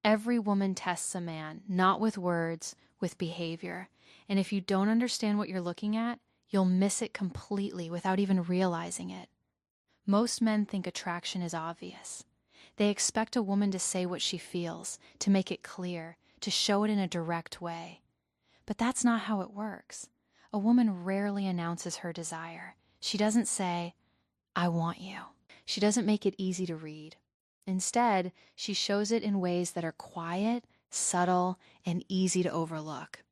Every woman tests a man, not with words, with behavior. And if you don't understand what you're looking at, you'll miss it completely without even realizing it. Most men think attraction is obvious. They expect a woman to say what she feels, to make it clear, to show it in a direct way. But that's not how it works. A woman rarely announces her desire. She doesn't say, "I want you." She doesn't make it easy to read. Instead, she shows it in ways that are quiet, subtle, and easy to overlook.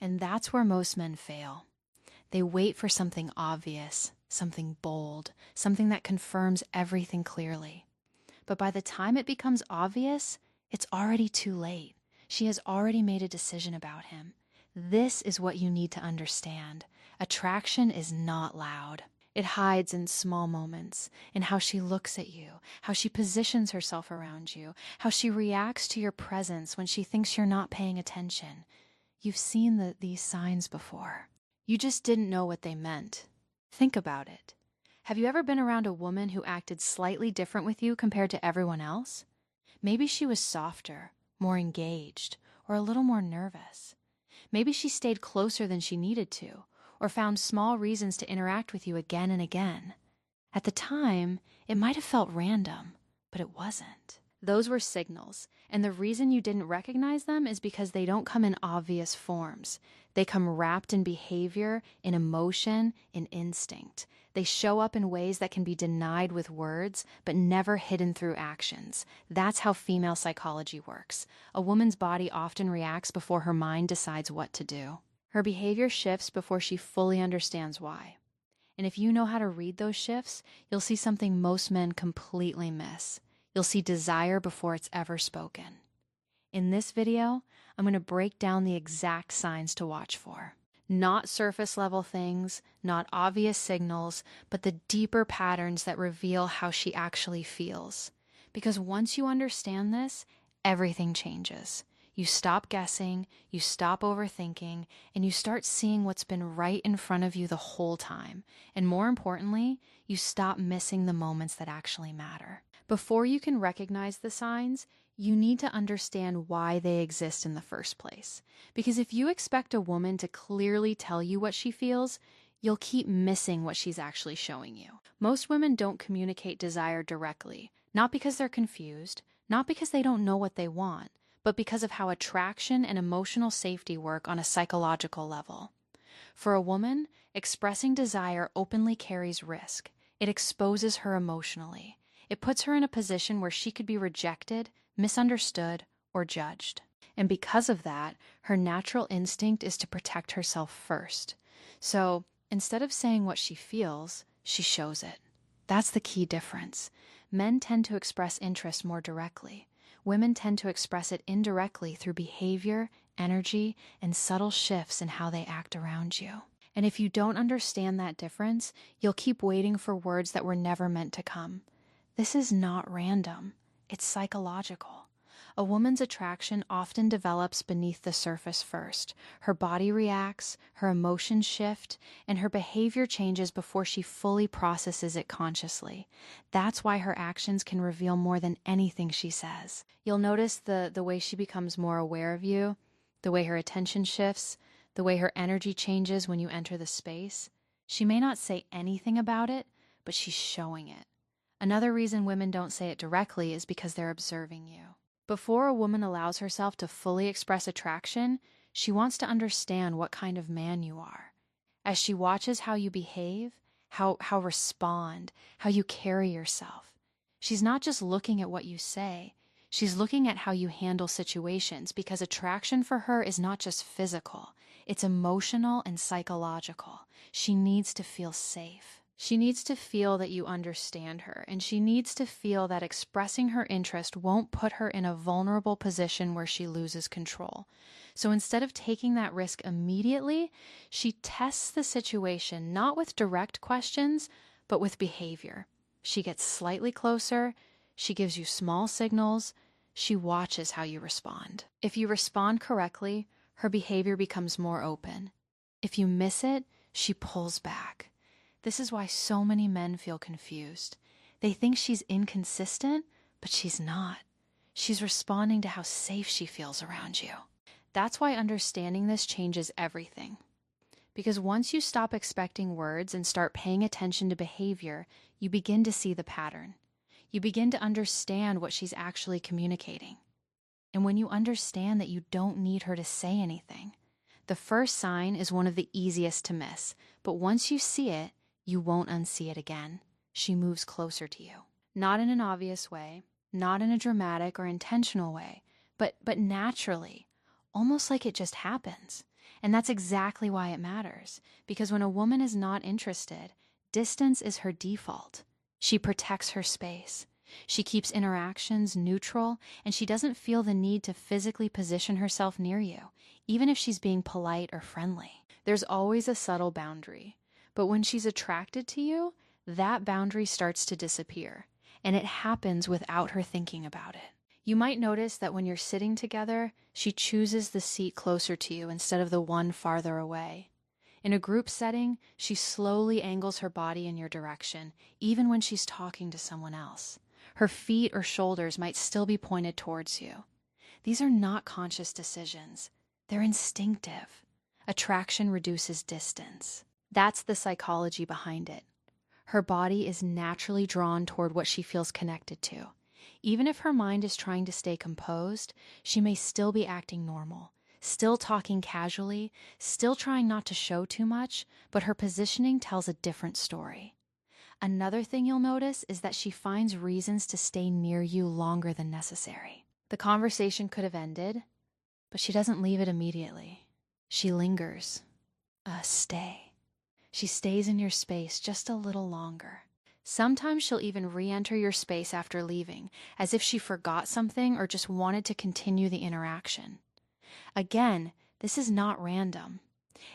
And that's where most men fail. They wait for something obvious, something bold, something that confirms everything clearly. But by the time it becomes obvious, it's already too late. She has already made a decision about him. This is what you need to understand. Attraction is not loud. It hides in small moments, in how she looks at you, how she positions herself around you, how she reacts to your presence when she thinks you're not paying attention. You've seen these signs before. You just didn't know what they meant. Think about it. Have you ever been around a woman who acted slightly different with you compared to everyone else? Maybe she was softer, more engaged, or a little more nervous. Maybe she stayed closer than she needed to, or found small reasons to interact with you again and again. At the time, it might have felt random, but it wasn't. Those were signals, and the reason you didn't recognize them is because they don't come in obvious forms. They come wrapped in behavior, in emotion, in instinct. They show up in ways that can be denied with words, but never hidden through actions. That's how female psychology works. A woman's body often reacts before her mind decides what to do. Her behavior shifts before she fully understands why. And if you know how to read those shifts, you'll see something most men completely miss. You'll see desire before it's ever spoken. In this video, I'm going to break down the exact signs to watch for. Not surface level things, not obvious signals, but the deeper patterns that reveal how she actually feels. Because once you understand this, everything changes. You stop guessing, you stop overthinking, and you start seeing what's been right in front of you the whole time. And more importantly, you stop missing the moments that actually matter. Before you can recognize the signs, you need to understand why they exist in the first place. Because if you expect a woman to clearly tell you what she feels, you'll keep missing what she's actually showing you. Most women don't communicate desire directly, not because they're confused, not because they don't know what they want, but because of how attraction and emotional safety work on a psychological level. For a woman, expressing desire openly carries risk. It exposes her emotionally. It puts her in a position where she could be rejected, misunderstood, or judged. And because of that, her natural instinct is to protect herself first. So instead of saying what she feels, she shows it. That's the key difference. Men tend to express interest more directly. Women tend to express it indirectly through behavior, energy, and subtle shifts in how they act around you. And if you don't understand that difference, you'll keep waiting for words that were never meant to come. This is not random. It's psychological. A woman's attraction often develops beneath the surface first. Her body reacts, her emotions shift, and her behavior changes before she fully processes it consciously. That's why her actions can reveal more than anything she says. You'll notice the way she becomes more aware of you, the way her attention shifts, the way her energy changes when you enter the space. She may not say anything about it, but she's showing it. Another reason women don't say it directly is because they're observing you. Before a woman allows herself to fully express attraction, she wants to understand what kind of man you are. As she watches how you behave, how respond, how you carry yourself, she's not just looking at what you say, she's looking at how you handle situations, because attraction for her is not just physical, it's emotional and psychological. She needs to feel safe. She needs to feel that you understand her, and she needs to feel that expressing her interest won't put her in a vulnerable position where she loses control. So instead of taking that risk immediately, she tests the situation not with direct questions, but with behavior. She gets slightly closer, she gives you small signals, she watches how you respond. If you respond correctly, her behavior becomes more open. If you miss it, she pulls back. This is why so many men feel confused. They think she's inconsistent, but she's not. She's responding to how safe she feels around you. That's why understanding this changes everything. Because once you stop expecting words and start paying attention to behavior, you begin to see the pattern. You begin to understand what she's actually communicating. And when you understand that you don't need her to say anything, the first sign is one of the easiest to miss, but once you see it, you won't unsee it again. She moves closer to you. Not in an obvious way, not in a dramatic or intentional way, but naturally, almost like it just happens. And that's exactly why it matters, because when a woman is not interested, distance is her default. She protects her space. She keeps interactions neutral, and she doesn't feel the need to physically position herself near you, even if she's being polite or friendly. There's always a subtle boundary, but when she's attracted to you, that boundary starts to disappear, and it happens without her thinking about it. You might notice that when you're sitting together, she chooses the seat closer to you instead of the one farther away. In a group setting, she slowly angles her body in your direction, even when she's talking to someone else. Her feet or shoulders might still be pointed towards you. These are not conscious decisions. They're instinctive. Attraction reduces distance. That's the psychology behind it. Her body is naturally drawn toward what she feels connected to. Even if her mind is trying to stay composed, she may still be acting normal, still talking casually, still trying not to show too much, but her positioning tells a different story. Another thing you'll notice is that she finds reasons to stay near you longer than necessary. The conversation could have ended, but she doesn't leave it immediately. She lingers. Stay. She stays in your space just a little longer. Sometimes she'll even re-enter your space after leaving, as if she forgot something or just wanted to continue the interaction. Again, this is not random.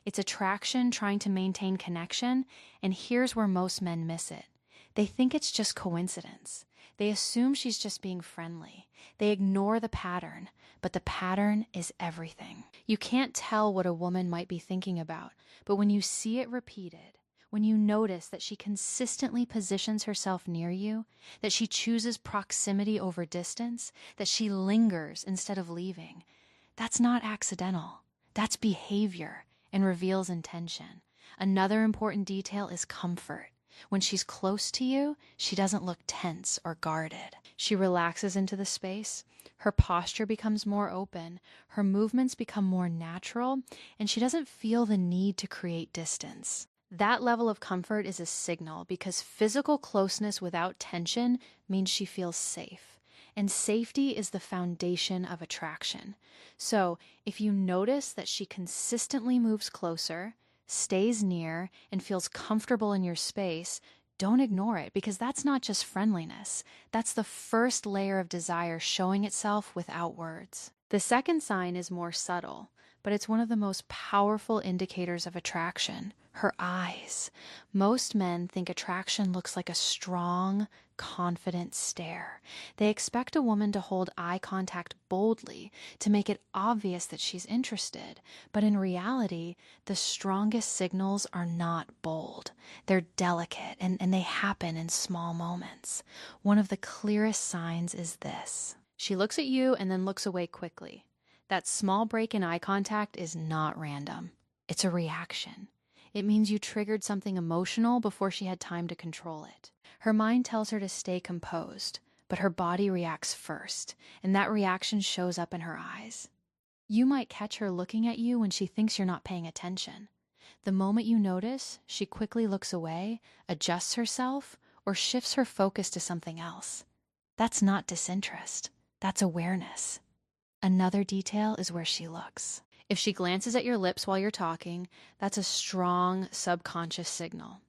It's attraction trying to maintain connection, and here's where most men miss it. They think it's just coincidence. They assume she's just being friendly. They ignore the pattern, but the pattern is everything. You can't tell what a woman might be thinking about, but when you see it repeated, when you notice that she consistently positions herself near you, that she chooses proximity over distance, that she lingers instead of leaving, that's not accidental. That's behavior and reveals intention. Another important detail is comfort. When she's close to you, she doesn't look tense or guarded. She relaxes into the space. Her posture becomes more open. Her movements become more natural, and she doesn't feel the need to create distance. That level of comfort is a signal because physical closeness without tension means she feels safe. And safety is the foundation of attraction. So if you notice that she consistently moves closer, stays near, and feels comfortable in your space, don't ignore it because that's not just friendliness. That's the first layer of desire showing itself without words. The second sign is more subtle, but it's one of the most powerful indicators of attraction: her eyes. Most men think attraction looks like a strong, confident stare. They expect a woman to hold eye contact boldly to make it obvious that she's interested. But in reality, the strongest signals are not bold. They're delicate and they happen in small moments. One of the clearest signs is this. She looks at you and then looks away quickly. That small break in eye contact is not random. It's a reaction. It means you triggered something emotional before she had time to control it. Her mind tells her to stay composed, but her body reacts first, and that reaction shows up in her eyes. You might catch her looking at you when she thinks you're not paying attention. The moment you notice, she quickly looks away, adjusts herself, or shifts her focus to something else. That's not disinterest. That's awareness. Another detail is where she looks. If she glances at your lips while you're talking, that's a strong subconscious signal.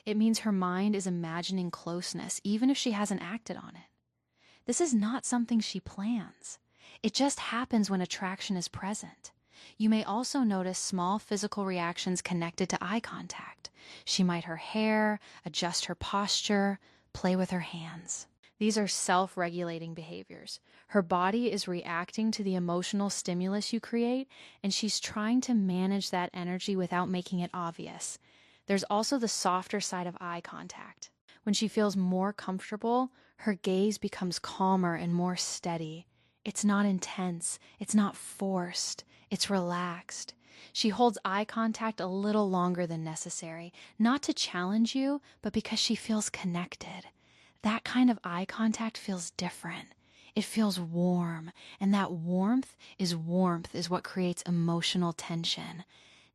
It means her mind is imagining closeness, even if she hasn't acted on it. This is not something she plans. It just happens when attraction is present. You may also notice small physical reactions connected to eye contact. She might her hair, adjust her posture, play with her hands. These are self-regulating behaviors. Her body is reacting to the emotional stimulus you create, and she's trying to manage that energy without making it obvious. There's also the softer side of eye contact. When she feels more comfortable, her gaze becomes calmer and more steady. It's not intense, it's not forced, it's relaxed. She holds eye contact a little longer than necessary, not to challenge you, but because she feels connected. That kind of eye contact feels different. It feels warm, and that warmth is what creates emotional tension.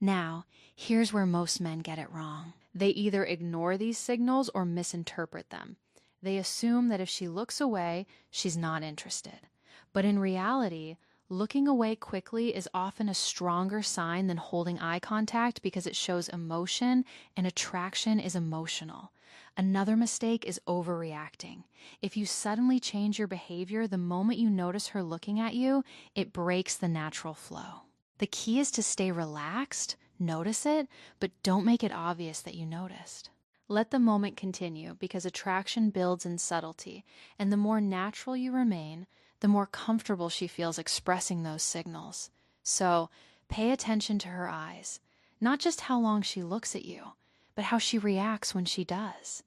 Now, here's where most men get it wrong. They either ignore these signals or misinterpret them. They assume that if she looks away, she's not interested. But in reality, looking away quickly is often a stronger sign than holding eye contact because it shows emotion, and attraction is emotional. Another mistake is overreacting. If you suddenly change your behavior the moment you notice her looking at you, it breaks the natural flow. The key is to stay relaxed, notice it, but don't make it obvious that you noticed. Let the moment continue because attraction builds in subtlety, and the more natural you remain, the more comfortable she feels expressing those signals. So, pay attention to her eyes, not just how long she looks at you, but how she reacts when she does.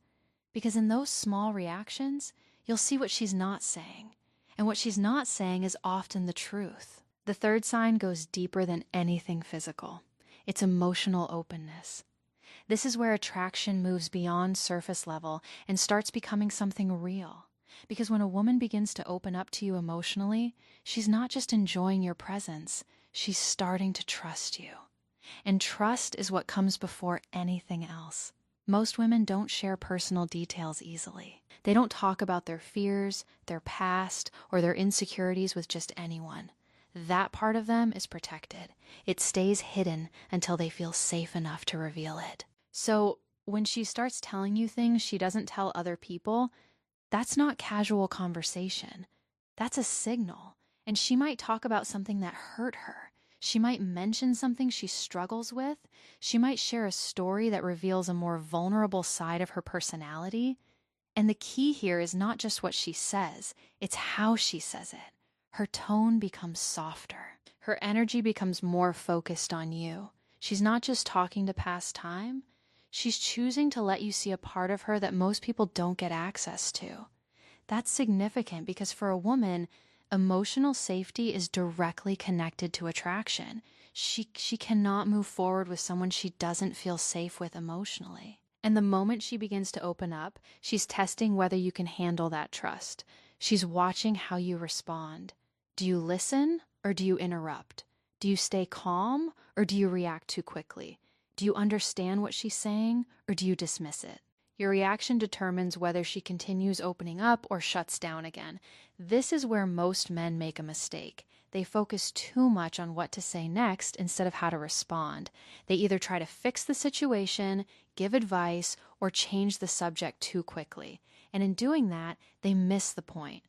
Because in those small reactions, you'll see what she's not saying, and what she's not saying is often the truth. The third sign goes deeper than anything physical. It's emotional openness. This is where attraction moves beyond surface level and starts becoming something real. Because when a woman begins to open up to you emotionally, she's not just enjoying your presence, she's starting to trust you. And trust is what comes before anything else. Most women don't share personal details easily. They don't talk about their fears, their past, or their insecurities with just anyone. That part of them is protected. It stays hidden until they feel safe enough to reveal it. So when she starts telling you things she doesn't tell other people, that's not casual conversation. That's a signal. And she might talk about something that hurt her. She might mention something she struggles with. She might share a story that reveals a more vulnerable side of her personality. And the key here is not just what she says, it's how she says it. Her tone becomes softer. Her energy becomes more focused on you. She's not just talking to pass time. She's choosing to let you see a part of her that most people don't get access to. That's significant because for a woman, emotional safety is directly connected to attraction. She cannot move forward with someone she doesn't feel safe with emotionally. And the moment she begins to open up, she's testing whether you can handle that trust. She's watching how you respond. Do you listen or do you interrupt? Do you stay calm or do you react too quickly? Do you understand what she's saying or do you dismiss it? Your reaction determines whether she continues opening up or shuts down again. This is where most men make a mistake. They focus too much on what to say next instead of how to respond. They either try to fix the situation, give advice, or change the subject too quickly. And in doing that, they miss the point.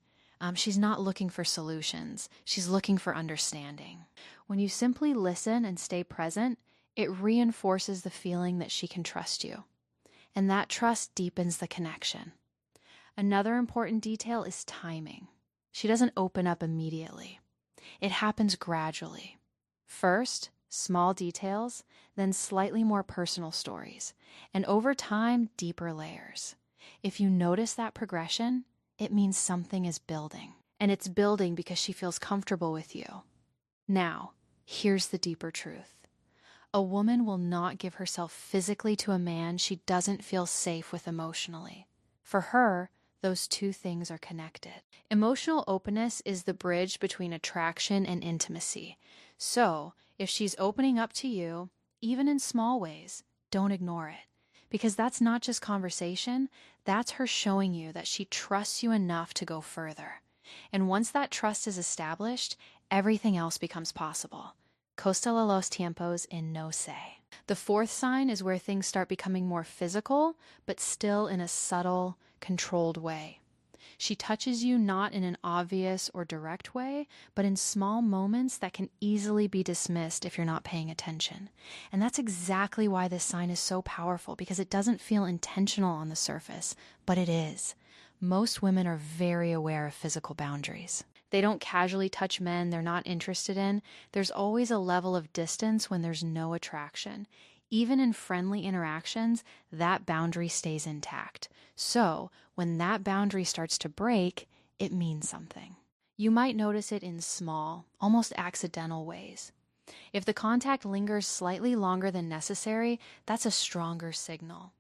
She's not looking for solutions. She's looking for understanding. When you simply listen and stay present, it reinforces the feeling that she can trust you. And that trust deepens the connection. Another important detail is timing. She doesn't open up immediately. It happens gradually. First, small details, then slightly more personal stories, and over time, deeper layers. If you notice that progression, it means something is building. And it's building because she feels comfortable with you. Now, here's the deeper truth. A woman will not give herself physically to a man she doesn't feel safe with emotionally. For her, those two things are connected. Emotional openness is the bridge between attraction and intimacy. So, if she's opening up to you, even in small ways, don't ignore it. Because that's not just conversation, that's her showing you that she trusts you enough to go further. And once that trust is established, everything else becomes possible. Costa a los tiempos in no sé. The fourth sign is where things start becoming more physical, but still in a subtle, controlled way. She touches you not in an obvious or direct way, but in small moments that can easily be dismissed if you're not paying attention. And that's exactly why this sign is so powerful, because it doesn't feel intentional on the surface, but it is. Most women are very aware of physical boundaries. They don't casually touch men they're not interested in. There's always a level of distance when there's no attraction. Even in friendly interactions, that boundary stays intact. So, when that boundary starts to break, it means something. You might notice it in small, almost accidental ways. If the contact lingers slightly longer than necessary, that's a stronger signal.